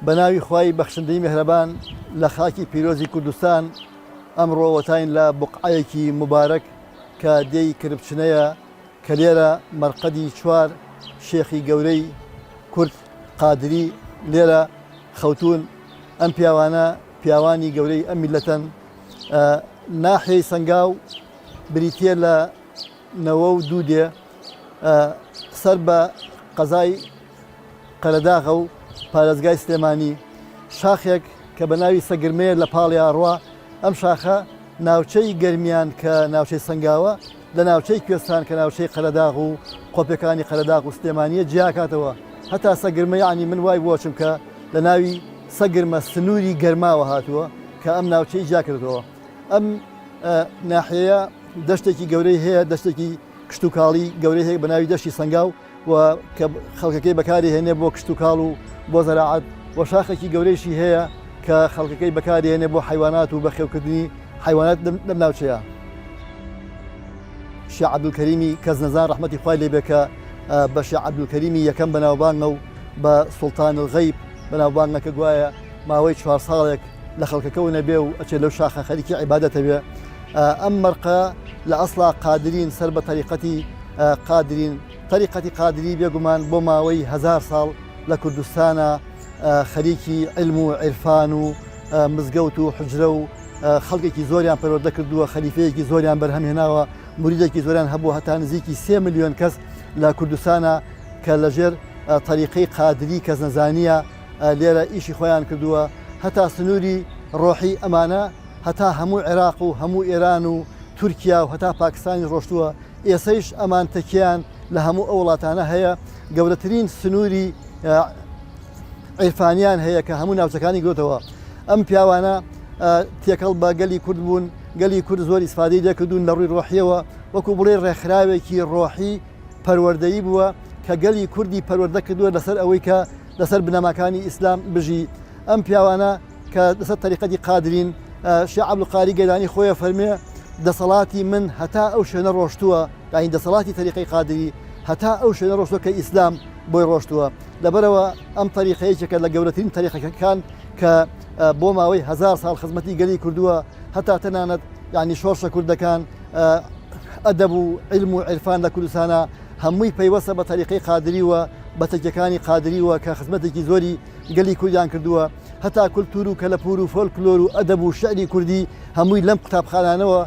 بەناوی خوای بەخشندەی میهرەبان لە خاکی پیرۆزی کوردستان ئەمڕۆ وەتاین لە بوقعەیەکی مبارەک کە دێی کربچنەیە کە لێرە مەرقەدی چوار شێخی گەورەی کورد قادری لێرە خەوتون. ئەم پیاوانە پیاوانی گەورەی ئەم میلەتەن. ناحیەی سەنگاو بریتیە لە 92 دێ سەر بە قەزای قەرەداغە و پارێزگای سلێمانی شاخێک کە بە ناوی سەگرمەیە لە پاڵی ئاڕوا. ئەم شاخە ناوچەی گەرمیان کە ناوچەی سەنگاوە لە ناوچەی کوێستان کە ناوچەی قەرەداغ و قۆپەکانی قەرەداغ و سلێمانیە جیاکاتەوە. هەتا سەگرمە یعنی من وای بۆچم کە لە ناوی سەگرمە سنووری گەرماوە هاتووە کە ئەم ناوچەی جیا کردەوە. ئەم ناحەیە دەشتێکی گەورەی هەیە، دەشتێکی کشتتوکاڵی گەورەی هەیە بە ناوی دەشتی سەنگاو و کە خەڵکەکەی بەکاری هێنێ بۆ کشتتوکاڵ و بۆ زەراعەت و شاخێکی گەورەیشی هەیە کە خەڵکەکەی بەکاری هێنێ بۆ حیوانات و بەخێوکردنی حیوانات لەم ناوچەیە. شێخ عەبدولکەریمی کەزنەزان ڕەحمەتی خوای لێ بێ کە بە شێخ عەبدولکەریمی یەکەم بەناوبانگە و بە سوڵتان الغەیب بەناوبانگەکە گوایە ماوەی 4 ساڵێک لە خەڵکەکەەوە نەبێ و ئەچێ لەو شاخە خەریکی عیبادەتە بێ. ئەم مەرقە لە ئەسڵا قادرین سەر بە تەریقەتی قادرین. تەریقەتی قادری بێگومان بۆ ماوەی 1000 ساڵ لە کوردستانە خەریکی علم و عیرفان و مزگەوت و حجرە و خەڵکێکی زۆریان پەروەردە کردووە، خەلیفەیەکی زۆریان بەرهەمهێناوە، موریدێکی زۆریان هەبوو، هەتا نزیکی 3 ملیۆن کەس لە کوردستانە کە لەژێر تەریقەی قادری کەسنەزانیە لێرە ئیشی خۆیان کردووە. هەتا سنووری ڕۆحی ئەمانە هەتا هەموو عێراق و هەموو ئێران و تورکیا و هەتا پاکستانی ڕۆشتووە. ئێسەیش ئەمان تەکیان لە هەموو ئەو وڵاتانە هەیە. گەورەترین سنووری عیرفانیان هەیە کە هەموو ناوچەکانی گرتەوە. ئەم پیاوانە تێکەڵ بە گەلی کورد بوون، گەلی کورد زۆر ئیسفادەی دەکردوون لە ڕووی ڕۆحیەوە وەکو بڵێ ڕێکخراوێکی ڕۆحی پەروەردەیی بووە کە گەلی کوردی پەروەردە کردووە لەسەر ئەوەی کە لەسەر بنەماکانی ئیسلام بژی. ئەم پیاوانە کە لەسەر تەریقەتی قادرین شێخ عەبدولقادر گەیلانی خۆیە فەرمێ دەسەڵاتی من هەتا ئەو شوێنە ڕۆشتووە، یعنی دەسەڵاتی تەریقەی قادری هەتا ئەو شوێنە ڕۆشتووە کە ئیسلام بۆی ڕۆشتووە. لەبەرەوە ئەم تەریقەیەکێکە لە گەورەترین تەریقەکان کە بۆ ماوەی 1000 ساڵ خزمەتی گەلی کردووە، هەتا تەنانەت یعنی شۆرشە کوردەکان ئەدەب و علم و عیرفان لە کوردستانە هەمووی پەیوەستە بە تەریقەی قادری وە بە تەکیەکانی قادری وە کە خزمەتێکی زۆری گەلی کوردیان کردووە. هەتا کولتور و کەلەپور و فۆلکلۆر و ئەدەب و شعری کوردی هەمووی لەم قوتابخانانەوە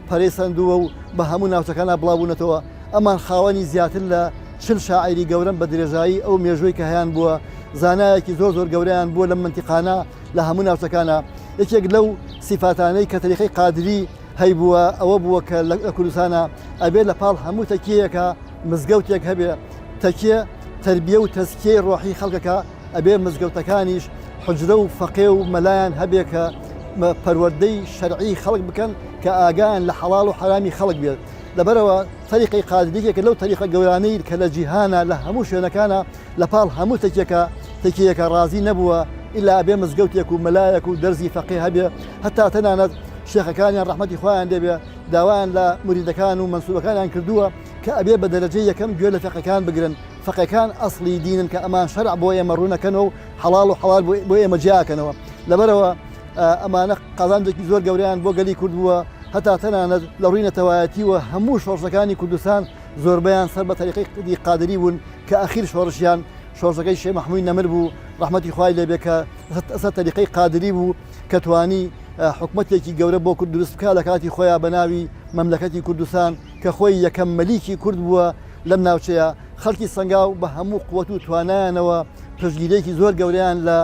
پەرێسەندووە و بە هەموو ناوچەکانە بڵاوبوونەتەوە. ئەمان خاوەنی زیاتر لە 40 شاعری گەورەم بە درێژایی ئەو مێژووی کە هەیان بووە. زانایەکی زۆر گەورەیان بووە لەم منتیقانە لە هەموو ناوچەکانە. یەکێک لەو سیفاتانەی کە تەریقەی قادری هەیبووە ئەوە بووە کە لە کوردستانە ئەبێ لە پاڵ هەموو تەکیەیەکە مزگەوتێک هەبێ. تەکیە تەربیە و تەزکیەی ڕۆحی خەڵکەکە ئەبێ مزگەوتەکانیش حجرە و فەقێ و مەلایان هەبێ کە پەروەردەی شەرعی خەڵک بکەن کە ئاگایان لە حەڵاڵ و حرامی خەڵک بێت. لەبەرەوە تەریقەی قادریەکە لەو تەریقە گەورانەی کە لە جیهانە لە هەموو شوێنەکانە لە پاڵ هەموو تەکیەکە ڕازی نەبووە ئیلا ئەبێ مزگەوتێک و مەلایەک و دەرزی فەقێ هەبێ. هەتا تەنانەت شێخەکانیان ڕەحمەتی خۆیان دەبێ داوایان لە موریدەکان و منسوبەکانیان کردووە کە ئەبێ بە دەرەجەی یەکەم گوێ لە فەقەکان بگرن. فەقەکان ئەسڵی دینن کە ئەمان شەرع بۆ ئێمە ڕوونەکەنەوە و حەڵاڵ و حەڵال بۆ ئێمە جیاکەنەوە. لەبەرەوە ئەمانە قازانجێکی زۆر گەورەیان بۆ گەلی کورد بووە. هەتا تەنانەت لە ڕووی نەتەوایەتیوە هەموو شۆڕشەکانی کوردستان زۆربیان سەر بە تەریقەی قادری بوون کە ئەخیر شۆڕشیان شۆڕشەکەی شێخ مەحموود نەمر بوو ڕەحمەتی خوای لێ بێ کە ئەسەر تەریقەی قادری بوو کە توانی حکومەتێکی گەورە بۆ کورد دروست بکات لە کاتی خۆیان بە ناوی مەملەکەتی کوردستان کە خۆی یەکەم مەلیکی کورد بووە لەم ناوچەیە. خەڵکی سەنگاو بە هەموو قووەت و توانایانەوە پشتگیرێکی زۆر گەورەیان لە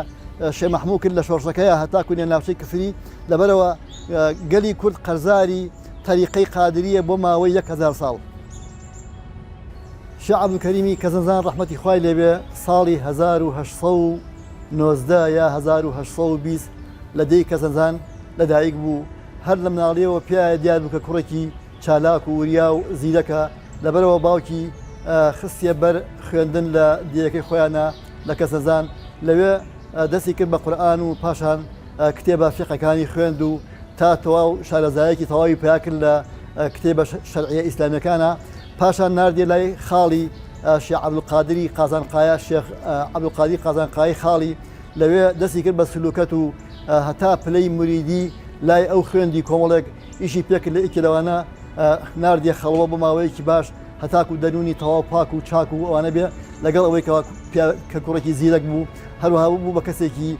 شێخ مەحموود کرد لە شۆڕشەکەیە هەتا کونێ ناوچەی کفری. لەبەرەوە گەلی کورد قەرزاری تەریقەی قادریە بۆ ماوەی 1000 ساڵ. شێخ عەبدولکەریمی کەزنەزان ڕەحمەتی خوای لێ بێ ساڵی 1819 یا 1820 لە دەی کەزنەزان لەدایک بوو. هەر لە مناڵیەوە پیاە دیار بوو کە کوڕێکی چالاک و وریا و زیرەکە. لەبەرەوە باوکی خستیە بەر خوێندن لە دیەکەی خۆیانە لە کەزنەزان. لەوێ دەستی کرد بە قورئان و پاشان کتێبە فیقەکانی خوێند و تا تەواو شارەزایەکی تەواوی پیا کرد لە کتێبە شەرعیە ئیسلامیەکانە. پاشان ناردێ لای خاڵی شێخ عەبدولقادری قازانقایە، شێخ عەبدولقادری قازانقایی خاڵی لەوێ دەستی کرد بە سلوکەت و هەتا پلەی مریدی لای ئەو خوێندی کۆمەڵێک ئیشی پێکرد لە ئیکی لەوانە ناردیە خەڵەوە بە ماوەیەکی باش هەتاکو دەنونی تەواو پاک و چاک و ئەوانە بێ لەگەڵ ئەوەی کە کوڕێکی زیرەک بوو هەروەها بوو بە کەسێکی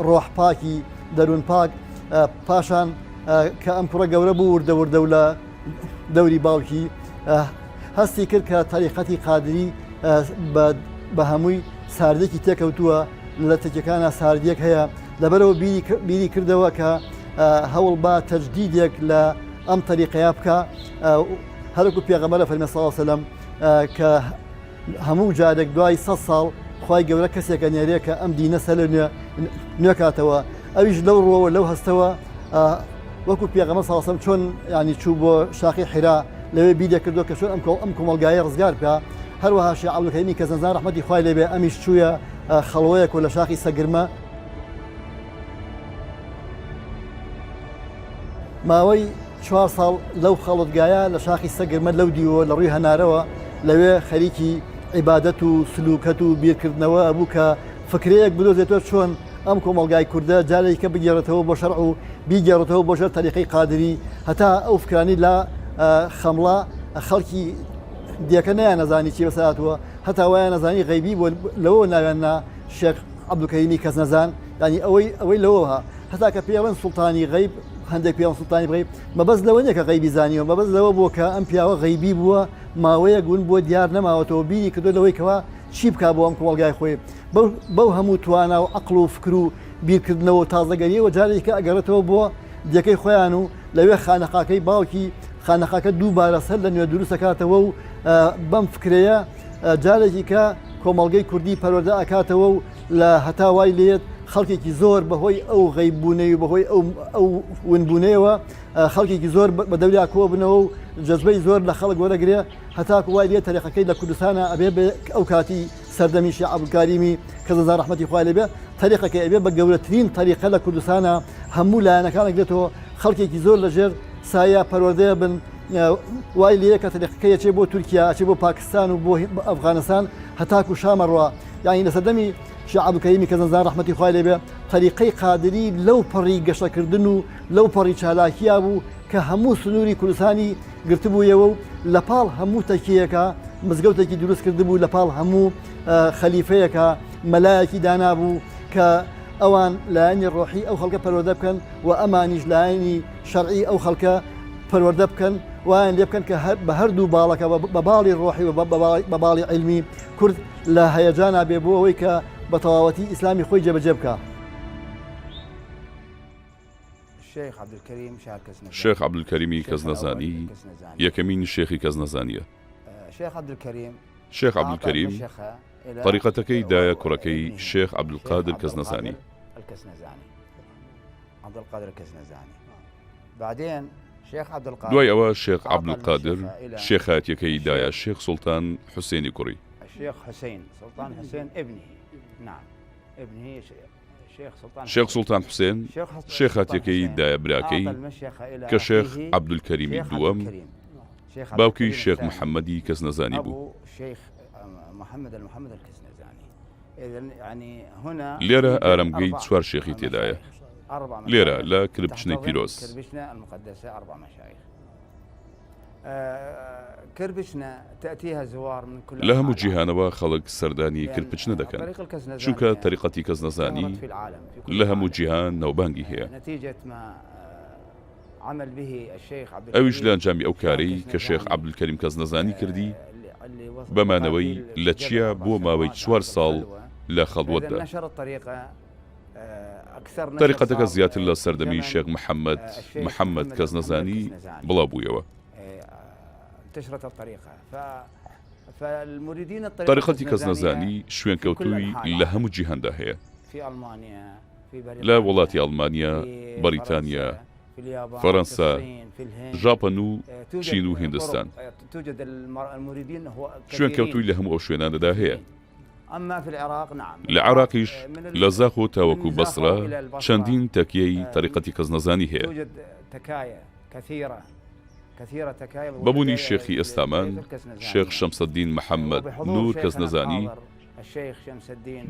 ڕۆح پاکی دەروون پاک پاشان کە ئەم کوڕە گەورە بوو وردە و لە دەوری باوکی هەستی کرد کە تاریقەتی قادری بە هەمووی ساردێکی تێکەوتووە لە تەکیەکانە ساردیەک هەیە لەبەرەوە بیری کردەوە کە هەوڵ با تەجدیدێک لە ئەم تەریقەیە بکە هەرکو پێغەمبەر فەرمێ صلی الله علیه وسلم کە هەموو جارێک دوای 100 ساڵ خوای گەورە کەسێکە نێرێ کە ئەم دینە سەر نوێ کاتەوە ئەویش لەو ڕۆوە لەو هەستەوە وەکو پێغەمبەر صلی الله علیه وسلم چۆن ینی چوو بۆ شاخی حیرا لەوێ بیرێ کردو کە چۆن ئەم کۆمەلگایە ڕزگار بکە هەروەها شێخ عەبدولکەریمی کەزنەزان ڕەحمەتی خوای لێبێ ئەمیش چوویە خەڵوەیەک و لە شاخی سەگرمە ماوەی 4 ساڵ لەو خەڵوتگایە لە شاخی سەگرمە لەو دیوە لە ڕووی هەنارەوە لەوێ خەریکی عیبادەت و سلوکەت و بیرکردنەوە بوو کە فکرەیەک بدۆزێتەوە چۆن ئەم کۆمەلگای کوردە جارێکە بگێڕێتەوە بۆ شەرع و بیگێڕێتەوە بۆ ژێر تەریقەی قادری هەتا ئەو فکرانی لە خەمڵە خەڵکی دیەکە نیان نەزانی چی بەسەراتوە هەتا وایە نەزانی غەیبی بۆ لەوە ناوێننا شێخ عەبدولکەریمی کەزنەزان ینی ئەوەی لەوەها هەتا کە پێڵێن سوڵتانی غەیب هەندێک پێڵێن سوڵتانی غەیب مەبەست لەوە نییە کە غەیبی زانیوە مەبەست لەوە بووە کە ئەم پیاوە غەیبی بووە ماوەیە گون بۆ دیار نەماوەتەوە بیری کردو لەوەی کەوا چی بکا بۆ ئەم کۆمەلگای خۆی بەو هەموو توانا و عەقڵ و فکر و بیرکردنەوە تازەگەریەوە جارێکە ئەگەڕێتەوە بۆ دیەکەی خۆیان و لەوێ خانەقاکەی باوکی خانەقاکە دووبارە سەر لە نوێ دروست دەکاتەوە و بەم فکرەیە جارێکی کە کۆمەڵگەی کوردی پەروەردە ئەکاتەوە و لە هەتا وای لێت خەڵکێکی زۆر بەهۆی ئەو غەیببوونەی و بەهۆی ئەو ونبوونەیەوە خەڵکێکی زۆر بە دەوریا کۆ بنەوە و جەزبەی زۆر لە خەڵک وەرەگرێ هەتاکو وای لێت تەریقەکەی لە کوردستانە ئەبێ ئەو کاتی سەردەمی شێخ عەبدولکەریمی کەزنەزان ڕەحمەتی خوای لێبێ تەریقەکەی ئەبێ بە گەورەترین تەریقە لە کوردستانە هەموو لایەنەکانێک دێتەوە خەڵکێکی زۆر لەژێر سایە پەروەردەیە بن وای لێ کە تەریقەکەی ئەچێ بۆ تورکیا ئەچێ بۆ پاکستان و بۆ ئەفغانستان هەتاکو شامەڕوا یانی لە سەردەمی شێخ عەبدولکەریمی کەزنەزان ڕەحمەتی خوای لێبێ تەریقەی قادری لەو پەڕی گەشەکردن و لەو پەڕی چالاکییا بوو کە هەموو سنووری کوردستانی گرتبوویەوە و لە پاڵ هەموو تەکیەکە مزگەوتێکی دروست کردبوو لە پاڵ هەموو خەلیفەیەکە مەلایەکی دانابوو کە ئەوان لایەنی ڕۆحی ئەو خەڵکە پەروەردە بکەن و ئەمانیش لایەنی شەرعی ئەو خەڵکە پەروەردە بکەن وایان لێ بکەن کە بە هەردوو باڵەکە بە باڵی ڕۆحی و بە باڵی عیلمی کورد لە هەیەجانا بێ بۆ ئەوەی کە بە تەواوەتی ئیسلامی خۆی جێبەجێ بکە. شێخ عەبدولکەریمی کەزنەزانی یەکەمین شێخی کەزنەزانیە. شێخ عەبدولکەریم طریقەتەکەی دایە کوڕەکەی شێخ عەبدولقادر کەزنەزانی. دوای ئەوە شێخ عەبدولقادر شێخایەتیەکەی دایە شێخ سوڵتان حوسێنی کوڕی. شێخ سوڵتان حوسێن شێخاتیەکەی دایە براکەی کە شێخ عەبدولکەریمی دووەم باوکی شێخ محەممەدی کەزنەزانی بوو. لێرە ئارەمگەی چوار شێخی تێدایە. لێرە لە کربچنەی پیرۆز. لە هەموو جیهانەوە خەڵک سەردانی کرپچنە دەکەن چونکە تەریقەتی کەزنەزانی لە هەموو جیهان ناوبانگی هەیە. ئەویش لە ئەنجامی ئەو کارەی کە شێخ عەبدولکەریم کەزنەزانی کردی بەمانەوەی لە چیە بۆ ماوەی 4 ساڵ لە خەڵوەتدا. تەریقەتەکە زیاتر لە سەردەمی شێخ محەممەد کەزنەزانی بڵاو بوویەوە. طریقەتی کەزنەزانی شوێنکەوتووی لە هەموو جیهاندا هەیە. لە وڵاتی ئەڵمانیا، بەریتانیا، فەڕەنسا، ژاپەن و چین و هیندستان. شوێنکەوتووی لە هەموو ئەو شوێنانەدا هەیە. لە عێراقیش لە زاخ و تاوەکو بەسرا چەندین تەکیەی طریقەتی کەزنەزانی هەیە. بەبوونی شێخی ئێستامان شێخ شەمسەدین محەممەد نور کەزنەزانی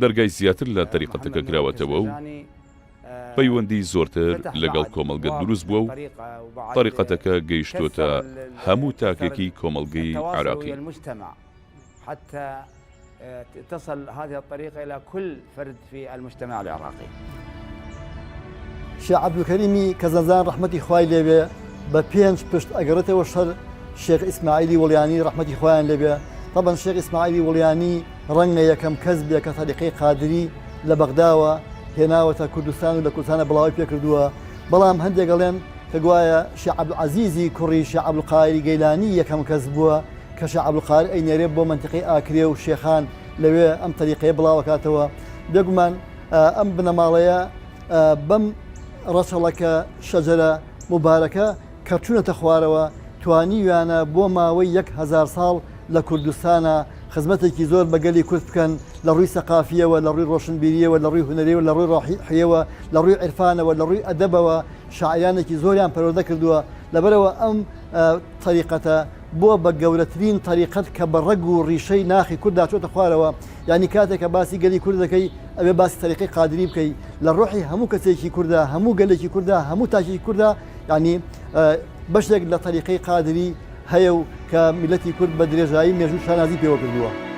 دەرگای زیاتر لە تەریقەتەکە کراوەتەوە و پەیوەندی زۆرتر لەگەڵ کۆمەڵگە دروست بووە و تەریقەتەکە گەیشتۆتە هەموو تاکێکی کۆمەڵگەی عراقی. تصل هذه الطريقة إلى كل فرد في المجتمع العراقي. شيخ عبد الكريم كزنزان رحمتي خوای لێبێ بە پێنج پشت ئەگەڕێتەوە شەر شێخ ئیسماعیلی وڵیانی رحمەتی خۆیان لێبێ. طبعا شێخ ئیسماعیلی وڵیانی ڕەنگە یەکەم کەس بێ کە تەریقەی قادری لە بەغداوە هێناوەتە کوردستان و لە کوردستانە بڵاوی پێکردووە. بەڵام هەندێک گەڵێن کە گوایە شێخ عەبدولعەزیزی کوڕی شێخ عەبدولقادری گەیلانی یەکەم کەس بووە کە شێخ عەبدولقادر ئەینێرێ بۆ منتیقەی ئاکرێ و شێخان لەوێ ئەم تەریقەیە بڵاوەکاتەوە. بێگومان ئەم بنەماڵەیە بەم ڕەچەڵەکە شەجەرە مبارەکە کە چوونەتە خوارەوە توانیویانە بۆ ماوەی 1000 ساڵ لە کوردستانە خزمەتێکی زۆر بەگەلی کورد بکەن لە ڕووی سەقافیەوە، لە ڕووی ڕۆشنبیریەوە، لە ڕووی هونەریەوە، لە ڕووی ڕۆحیەوە، لە ڕووی عیرفانەوە، لە ڕووی ئەدەبەوە شاعیرانێکی زۆریان پەروەردە کردووە. لەبەرەوە ئەم تەریقەتە بۆ بە گەورەترین تەریقەت کە بە ڕەگ و ڕیشەی ناخی کووردا چۆتە خوارەوە. یعنی کاتێک کە باسی گەلی کورد دەکەی ئەوێ باسی تەریقەی قادری بکەی لە ڕۆحی هەموو کەسێکی کووردا، هەموو گەلێکی کووردا، هەموو تاکێکی کووردا، یعنی بەشێک لە تەریقەی قادری هەیە و کە میلەتی کورد بە درێژایی مێژوو شانازی پێوە کردووە.